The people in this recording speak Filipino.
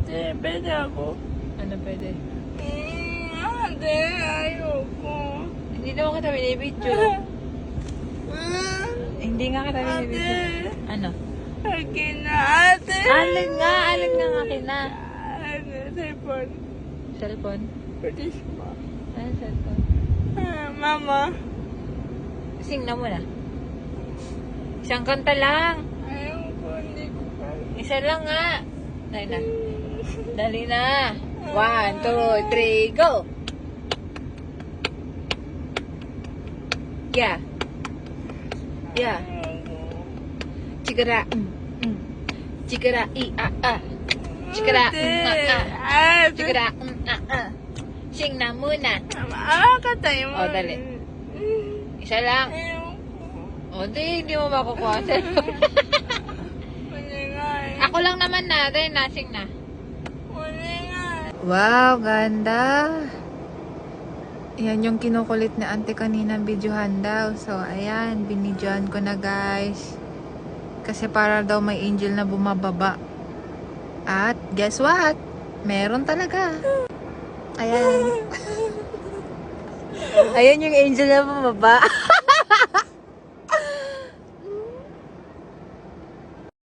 Ate, pwede ako. Ano pwede? Ate, ayoko. Hindi naman kita binibidyo. Hindi nga kita binibidyo. Ate, Ano? akin na ate. Alin nga akin na. Ano, cellphone. Cellphone? British mo. Ano cellphone? Mama. Sing na muna. Isang kanta lang. Ayoko, hindi ko kaya. Isa lang nga. Dali na. Dali na. 1, 2, 3, go! Yeah. Yeah. Chikara. Chikara Chikara Chikara Sing na muna. Katay mo. O, dali. Isa lang. O, hindi mo makukuha. Ako lang naman na. Dahil nasing na. Wow, ganda. Yan yung kinukulit na ante kanina videohan daw. So, ayan. Binidyohan ko na, guys. Kasi para daw may angel na bumababa. At, guess what? Meron talaga. Ayan. Ayan yung angel na bumaba.